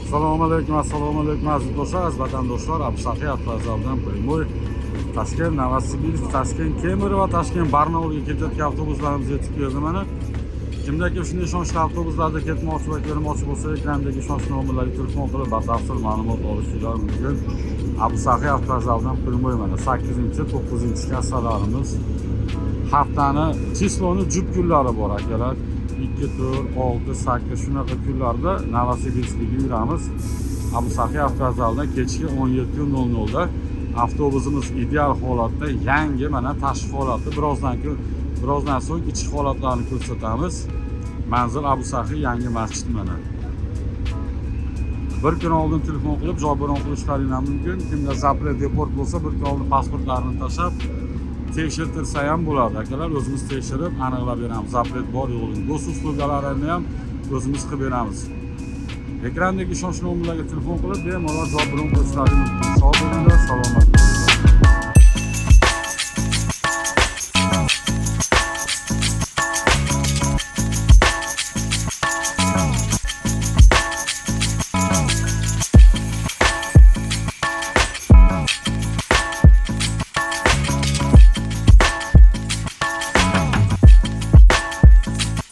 Assalomu alaykum aziz do'stlar, aziz vatandoshlar. Abdusaxiy avtovokzalidan Primoy, Toshkent, Novosibirsk, Toshkent Temir va Toshkent Barnaulga ketayotgan avtobuslarimiz yetib keldi mana. Kimdagi shunday ishonchli avtobuslarda ketmoqchi va ko'rmoqchi bo'lsa, ekrandagi ishonchli nomerlarga telefon qilib batafsil ma'lumot olishingiz mumkin. Abdusaxiy avtovokzalidan Primoy mana 8-9 kassalarimiz. Haftani chisloni jup kunlari bor akalar. 2, 4, 6, 8 shunaqa kunlarda Novosibirskga yuramiz. Abdusaxiy avtovokzalidan kechki 17:00 da avtobusimiz ideal holatda, yangi mana tashqi holatda, birozdan so'ng ichki holatlarini ko'rsatamiz. Manzil Abdusaxiy yangi masjid mana. Bir kun oldin telefon qilib joy bron qilishlaringiz mumkin. Kimda zapret deport bo'lsa, bir kun oldin pasportlarini tashlab tekshirtirsa ham bo'ladi akalar. O'zimiz tekshirib aniqlab beramiz. Zapret bor yo'qligini, gos uslugalarini ham o'zimiz qilib beramiz. Ekrandagi ishonchli nomerlarga telefon qilib bemalol joy bron qilishlaringiz mumkin. Sog' bo'linglar, salomat bo'ling.